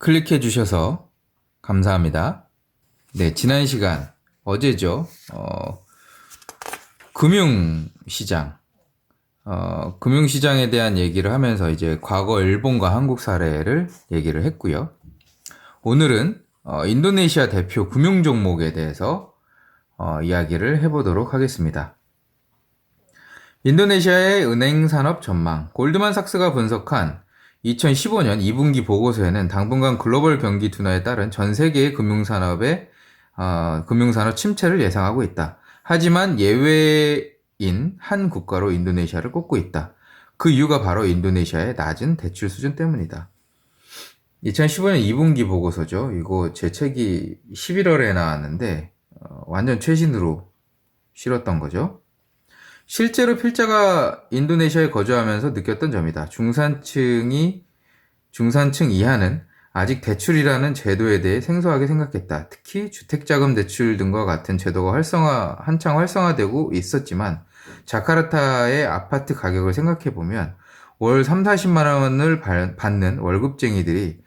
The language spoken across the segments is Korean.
클릭해 주셔서 감사합니다. 네, 지난 시간, 어제죠. 금융시장. 금융시장에 대한 얘기를 하면서 이제 과거 일본과 한국 사례를 얘기를 했고요. 오늘은 인도네시아 대표 금융 종목에 대해서 이야기를 해보도록 하겠습니다. 인도네시아의 은행 산업 전망. 골드만삭스가 분석한 2015년 2분기 보고서에는 당분간 글로벌 경기 둔화에 따른 전 세계의 금융산업 침체를 예상하고 있다. 하지만 예외인 한 국가로 인도네시아를 꼽고 있다. 그 이유가 바로 인도네시아의 낮은 대출 수준 때문이다. 2015년 2분기 보고서죠. 이거 제 책이 11월에 나왔는데 완전 최신으로 실었던 거죠. 실제로 필자가 인도네시아에 거주하면서 느꼈던 점이다. 중산층 이하는 아직 대출이라는 제도에 대해 생소하게 생각했다. 특히 주택자금 대출 등과 같은 제도가 한창 활성화되고 있었지만 자카르타의 아파트 가격을 생각해보면 월 3, 40만 원을 받는 월급쟁이들이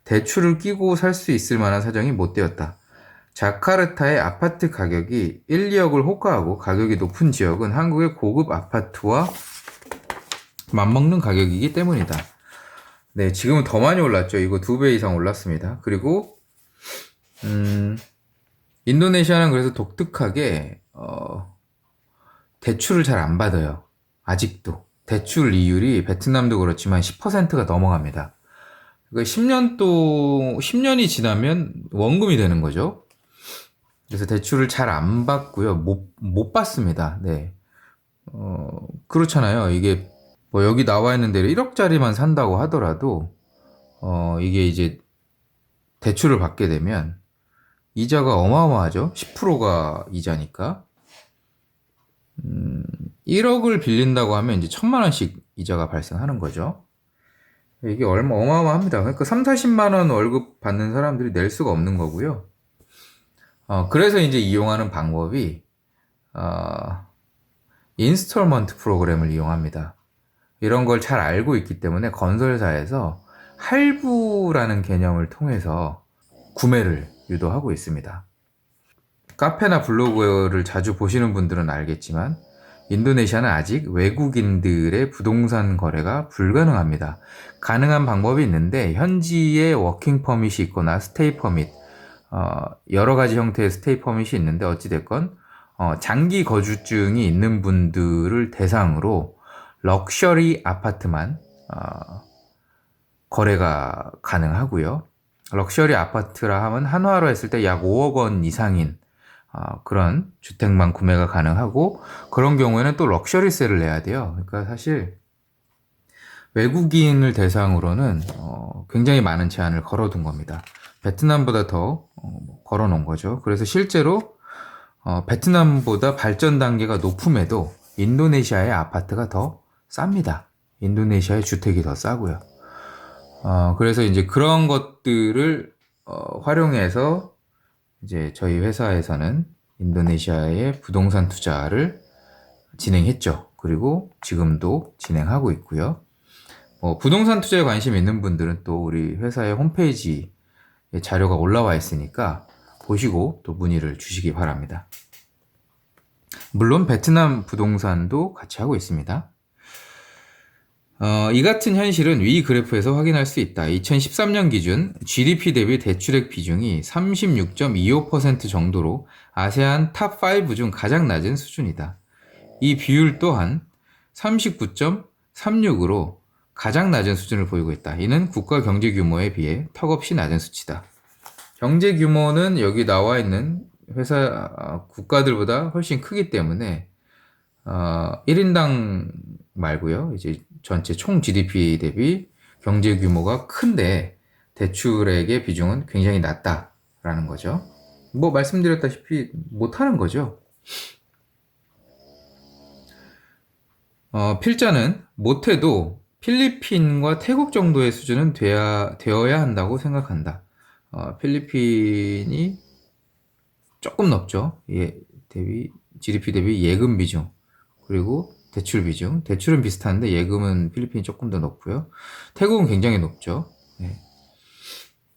대출을 끼고 살 수 있을 만한 사정이 못 되었다. 자카르타의 아파트 가격이 1, 2억을 호가하고 가격이 높은 지역은 한국의 고급 아파트와 맞먹는 가격이기 때문이다. 네, 지금은 더 많이 올랐죠. 이거 2배 이상 올랐습니다. 그리고 인도네시아는 그래서 독특하게 대출을 잘 안 받아요. 아직도. 대출 이율이 베트남도 그렇지만 10%가 넘어갑니다. 그러니까 10년이 지나면 원금이 되는 거죠. 그래서 대출을 잘 안 받고요. 못 받습니다. 네. 그렇잖아요. 이게 뭐 여기 나와 있는 대로 1억짜리만 산다고 하더라도 이게 이제 대출을 받게 되면 이자가 어마어마하죠. 10%가 이자니까. 1억을 빌린다고 하면 이제 1,000만 원씩 이자가 발생하는 거죠. 이게 어마어마합니다. 그러니까 3, 40만 원 월급 받는 사람들이 낼 수가 없는 거고요. 그래서 이제 이용하는 방법이 인스톨먼트 프로그램을 이용합니다. 이런 걸 잘 알고 있기 때문에 건설사에서 할부라는 개념을 통해서 구매를 유도하고 있습니다. 카페나 블로그를 자주 보시는 분들은 알겠지만 인도네시아는 아직 외국인들의 부동산 거래가 불가능합니다. 가능한 방법이 있는데 현지에 워킹 퍼밋이 있거나 스테이 퍼밋, 여러 가지 형태의 스테이 퍼밋이 있는데 어찌됐건 장기 거주증이 있는 분들을 대상으로 럭셔리 아파트만 거래가 가능하고요. 럭셔리 아파트라 하면 한화로 했을 때 약 5억 원 이상인 그런 주택만 구매가 가능하고, 그런 경우에는 또 럭셔리세를 내야 돼요. 그러니까 사실 외국인을 대상으로는 굉장히 많은 제한을 걸어둔 겁니다. 베트남보다 더 걸어놓은 거죠. 그래서 실제로 베트남보다 발전 단계가 높음에도 인도네시아의 아파트가 더 쌉니다. 인도네시아의 주택이 더 싸고요. 그래서 이제 그런 것들을 활용해서 이제 저희 회사에서는 인도네시아의 부동산 투자를 진행했죠. 그리고 지금도 진행하고 있고요. 부동산 투자에 관심 있는 분들은 또 우리 회사의 홈페이지에 자료가 올라와 있으니까 보시고 또 문의를 주시기 바랍니다. 물론 베트남 부동산도 같이 하고 있습니다. 이 같은 현실은 위 그래프에서 확인할 수 있다. 2013년 기준 GDP 대비 대출액 비중이 36.25% 정도로 아세안 탑5 중 가장 낮은 수준이다. 이 비율 또한 39.36으로 가장 낮은 수준을 보이고 있다. 이는 국가 경제 규모에 비해 턱없이 낮은 수치다. 경제 규모는 여기 나와 있는 회사 국가들보다 훨씬 크기 때문에 1인당 말고요. 이제 전체 총 GDP 대비 경제 규모가 큰데 대출액의 비중은 굉장히 낮다라는 거죠. 뭐 말씀드렸다시피 못하는 거죠. 필자는 못해도 필리핀과 태국 정도의 수준은 되어야 한다고 생각한다. 필리핀이 조금 높죠. GDP 대비 예금 비중, 그리고 대출 비중. 대출은 비슷한데 예금은 필리핀이 조금 더 높고요. 태국은 굉장히 높죠. 네.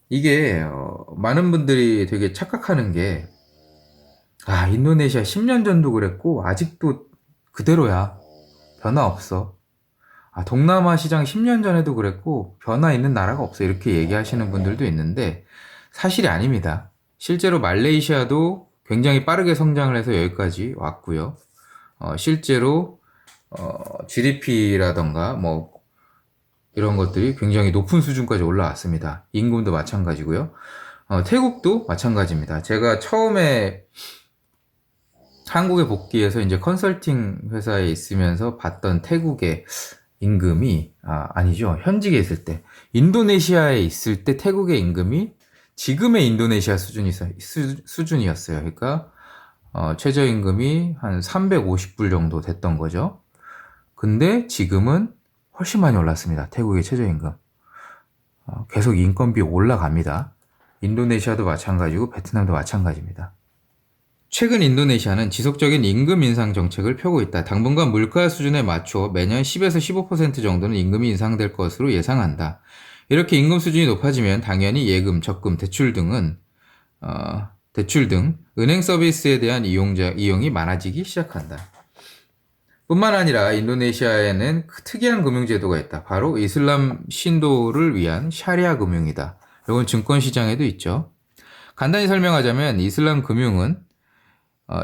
이게 많은 분들이 되게 착각하는 게 인도네시아 10년 전도 그랬고 아직도 그대로야. 변화 없어. 동남아 시장 10년 전에도 그랬고 변화 있는 나라가 없어. 이렇게 얘기하시는 분들도 있는데 사실이 아닙니다. 실제로 말레이시아도 굉장히 빠르게 성장을 해서 여기까지 왔고요. 실제로 GDP라던가 뭐 이런 것들이 굉장히 높은 수준까지 올라왔습니다. 임금도 마찬가지고요. 태국도 마찬가지입니다. 제가 처음에 한국에 복귀해서 이제 컨설팅 회사에 있으면서 봤던 태국의 임금이 아니죠. 현직에 있을 때 인도네시아에 있을 때 태국의 임금이 지금의 인도네시아 수준이었어요. 그러니까 최저임금이 한 350불 정도 됐던 거죠. 근데 지금은 훨씬 많이 올랐습니다. 태국의 최저임금. 계속 인건비 올라갑니다. 인도네시아도 마찬가지고 베트남도 마찬가지입니다. 최근 인도네시아는 지속적인 임금 인상 정책을 펴고 있다. 당분간 물가 수준에 맞춰 매년 10에서 15% 정도는 임금이 인상될 것으로 예상한다. 이렇게 임금 수준이 높아지면 당연히 예금, 적금, 대출 등 은행 서비스에 대한 이용이 많아지기 시작한다. 뿐만 아니라 인도네시아에는 특이한 금융제도가 있다. 바로 이슬람 신도를 위한 샤리아 금융이다. 이건 증권시장에도 있죠. 간단히 설명하자면 이슬람 금융은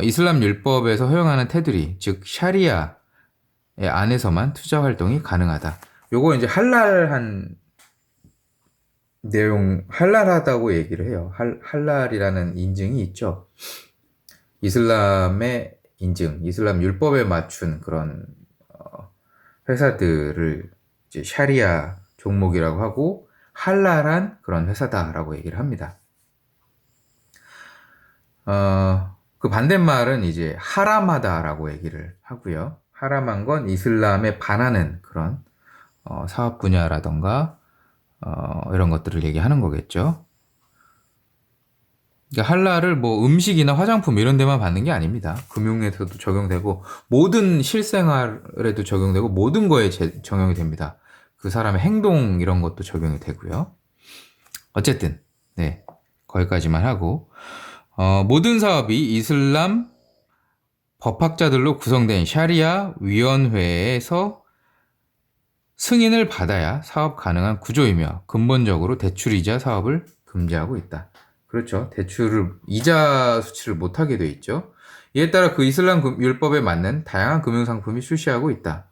이슬람 율법에서 허용하는 테두리, 즉 샤리아 안에서만 투자 활동이 가능하다. 요거 이제 할랄한 내용, 할랄하다고 얘기를 해요. 할랄이라는 인증이 있죠. 이슬람의 인증, 이슬람 율법에 맞춘 그런 회사들을 이제 샤리아 종목이라고 하고 할랄한 그런 회사다라고 얘기를 합니다. 그 반대말은 이제 하람하다라고 얘기를 하고요. 하람한 건 이슬람에 반하는 그런 사업 분야라던가 이런 것들을 얘기하는 거겠죠. 그러니까 할랄을 뭐 음식이나 화장품 이런 데만 받는 게 아닙니다. 금융에서도 적용되고 모든 실생활에도 적용되고 모든 거에 적용이 됩니다. 그 사람의 행동 이런 것도 적용이 되고요. 어쨌든 네, 거기까지만 하고 모든 사업이 이슬람 법학자들로 구성된 샤리아 위원회에서 승인을 받아야 사업 가능한 구조이며 근본적으로 대출이자 사업을 금지하고 있다. 그렇죠. 이자 수치를 못하게 돼 있죠. 이에 따라 그 이슬람 율법에 맞는 다양한 금융상품이 출시하고 있다.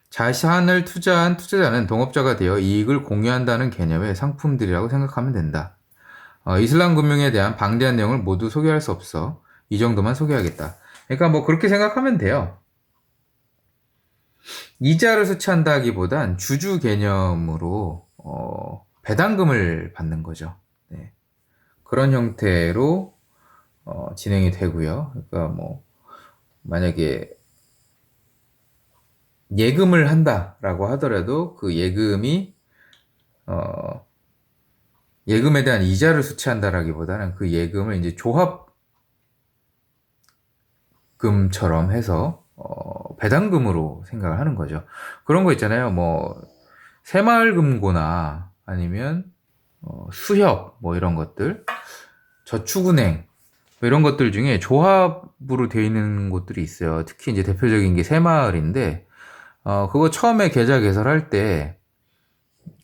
자산을 투자한 투자자는 동업자가 되어 이익을 공유한다는 개념의 상품들이라고 생각하면 된다. 이슬람 금융에 대한 방대한 내용을 모두 소개할 수 없어 이 정도만 소개하겠다. 그러니까 뭐 그렇게 생각하면 돼요. 이자를 수취한다기보단 주주 개념으로 배당금을 받는 거죠. 네. 그런 형태로 진행이 되고요. 그러니까 뭐 만약에 예금을 한다라고 하더라도 그 예금이 예금에 대한 이자를 수취한다라기보다는 그 예금을 이제 조합금처럼 해서 배당금으로 생각을 하는 거죠. 그런 거 있잖아요. 뭐 새마을금고나 아니면 수협 뭐 이런 것들, 저축은행 뭐 이런 것들 중에 조합으로 되어 있는 곳들이 있어요. 특히 이제 대표적인 게 새마을인데 그거 처음에 계좌 개설할 때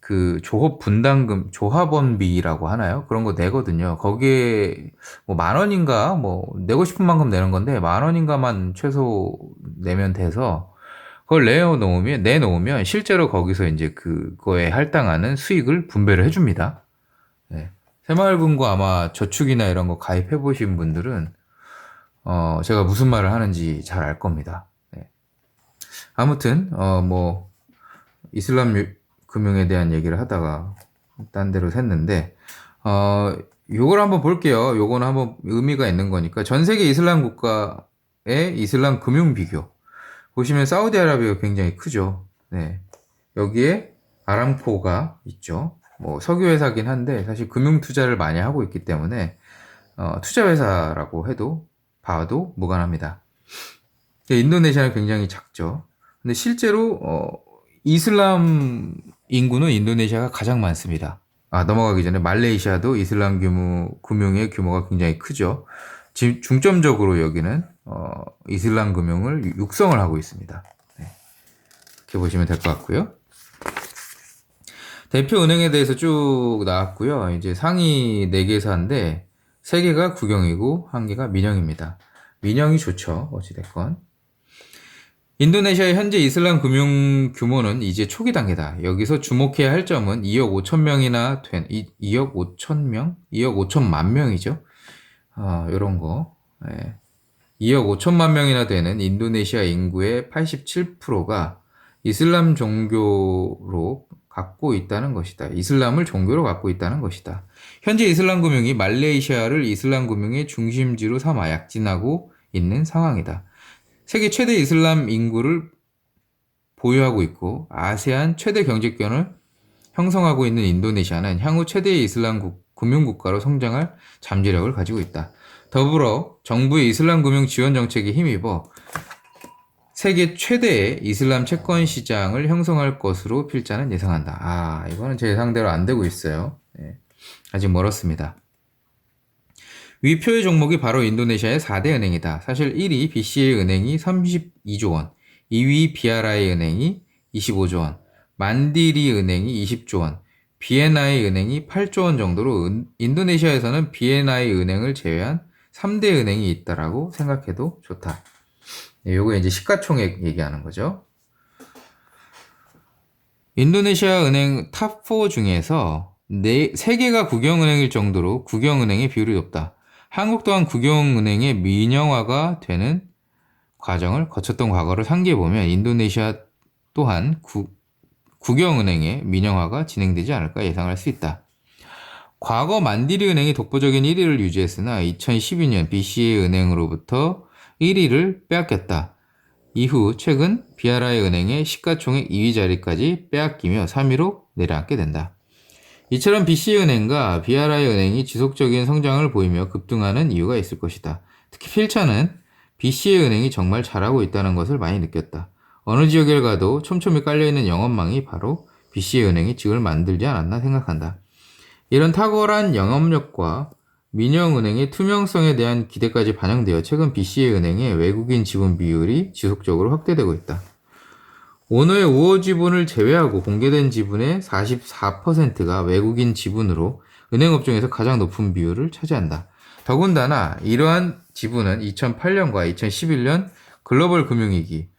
그 조합 분담금, 조합원비라고 하나요? 그런 거 내거든요. 거기에 뭐 10,000원인가 뭐 내고 싶은 만큼 내는 건데 10,000원인가만 최소 내면 돼서 그걸 내놓으면 실제로 거기서 이제 그거에 할당하는 수익을 분배를 해줍니다. 네. 새마을금고 아마 저축이나 이런 거 가입해 보신 분들은 제가 무슨 말을 하는지 잘 알 겁니다. 네. 아무튼 뭐 이슬람 금융에 대한 얘기를 하다가 딴 데로 샜는데 요걸 한번 볼게요. 요거는 한번 의미가 있는 거니까 전 세계 이슬람 국가의 이슬람 금융 비교 보시면 사우디아라비아가 굉장히 크죠. 네. 여기에 아람코가 있죠. 뭐 석유 회사긴 한데 사실 금융 투자를 많이 하고 있기 때문에 투자 회사라고 봐도 무관합니다. 인도네시아는 굉장히 작죠. 근데 실제로 이슬람 인구는 인도네시아가 가장 많습니다. 넘어가기 전에 말레이시아도 이슬람 금융의 규모가 굉장히 크죠. 지금 중점적으로 여기는 이슬람 금융을 육성을 하고 있습니다. 네. 이렇게 보시면 될 것 같고요. 대표 은행에 대해서 쭉 나왔고요. 이제 상위 4개사인데 3개가 국영이고 1개가 민영입니다. 민영이 좋죠. 어찌됐건. 인도네시아의 현재 이슬람 금융 규모는 이제 초기 단계다. 여기서 주목해야 할 점은 2억 5천 명이나 2억 5천 명? 2억 5천만 명이죠. 요런 거. 네. 2억 5천만 명이나 되는 인도네시아 인구의 87%가 이슬람 종교로 갖고 있다는 것이다. 이슬람을 종교로 갖고 있다는 것이다. 현재 이슬람 금융이 말레이시아를 이슬람 금융의 중심지로 삼아 약진하고 있는 상황이다. 세계 최대 이슬람 인구를 보유하고 있고 아세안 최대 경제권을 형성하고 있는 인도네시아는 향후 최대의 이슬람 금융국가로 성장할 잠재력을 가지고 있다. 더불어 정부의 이슬람 금융 지원 정책에 힘입어 세계 최대의 이슬람 채권 시장을 형성할 것으로 필자는 예상한다. 이거는 제 예상대로 안 되고 있어요. 네. 아직 멀었습니다. 위 표의 종목이 바로 인도네시아의 4대 은행이다. 사실 1위 BCA 은행이 32조 원, 2위 BRI 은행이 25조 원, 만디리 은행이 20조 원, BNI 은행이 8조 원 정도로 인도네시아에서는 BNI 은행을 제외한 3대 은행이 있다라고 생각해도 좋다. 요거 이제 시가총액 얘기하는 거죠. 인도네시아 은행 탑4 중에서 3개가 국영은행일 정도로 국영은행의 비율이 높다. 한국 또한 국영은행의 민영화가 되는 과정을 거쳤던 과거를 상기해보면 인도네시아 또한 국영은행의 민영화가 진행되지 않을까 예상할 수 있다. 과거 만디리 은행이 독보적인 1위를 유지했으나 2012년 BCA 은행으로부터 1위를 빼앗겼다. 이후 최근 BRI 은행의 시가총액 2위 자리까지 빼앗기며 3위로 내려앉게 된다. 이처럼 BCA 은행과 BRI 은행이 지속적인 성장을 보이며 급등하는 이유가 있을 것이다. 특히 필자는 BCA 은행이 정말 잘하고 있다는 것을 많이 느꼈다. 어느 지역에 가도 촘촘히 깔려있는 영업망이 바로 BCA 은행이 직을 만들지 않았나 생각한다. 이런 탁월한 영업력과 민영은행의 투명성에 대한 기대까지 반영되어 최근 BCA 은행의 외국인 지분 비율이 지속적으로 확대되고 있다. 오너의 우호 지분을 제외하고 공개된 지분의 44%가 외국인 지분으로 은행 업종에서 가장 높은 비율을 차지한다. 더군다나 이러한 지분은 2008년과 2011년 글로벌 금융위기,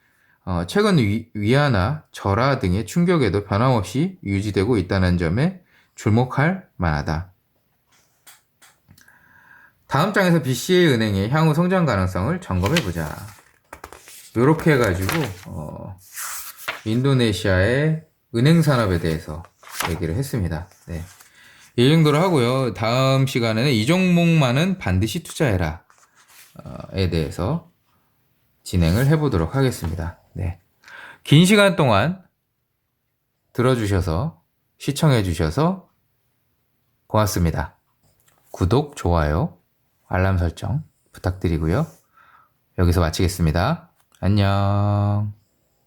최근 위안화, 절하 등의 충격에도 변함없이 유지되고 있다는 점에 주목할 만하다. 다음 장에서 BCA 은행의 향후 성장 가능성을 점검해보자. 이렇게 해가지고 인도네시아의 은행 산업에 대해서 얘기를 했습니다. 네. 이 정도로 하고요. 다음 시간에는 이 종목만은 반드시 투자해라 에 대해서 진행을 해보도록 하겠습니다. 네. 긴 시간 동안 들어주셔서 시청해주셔서 고맙습니다. 구독, 좋아요, 알람 설정 부탁드리고요. 여기서 마치겠습니다. 안녕.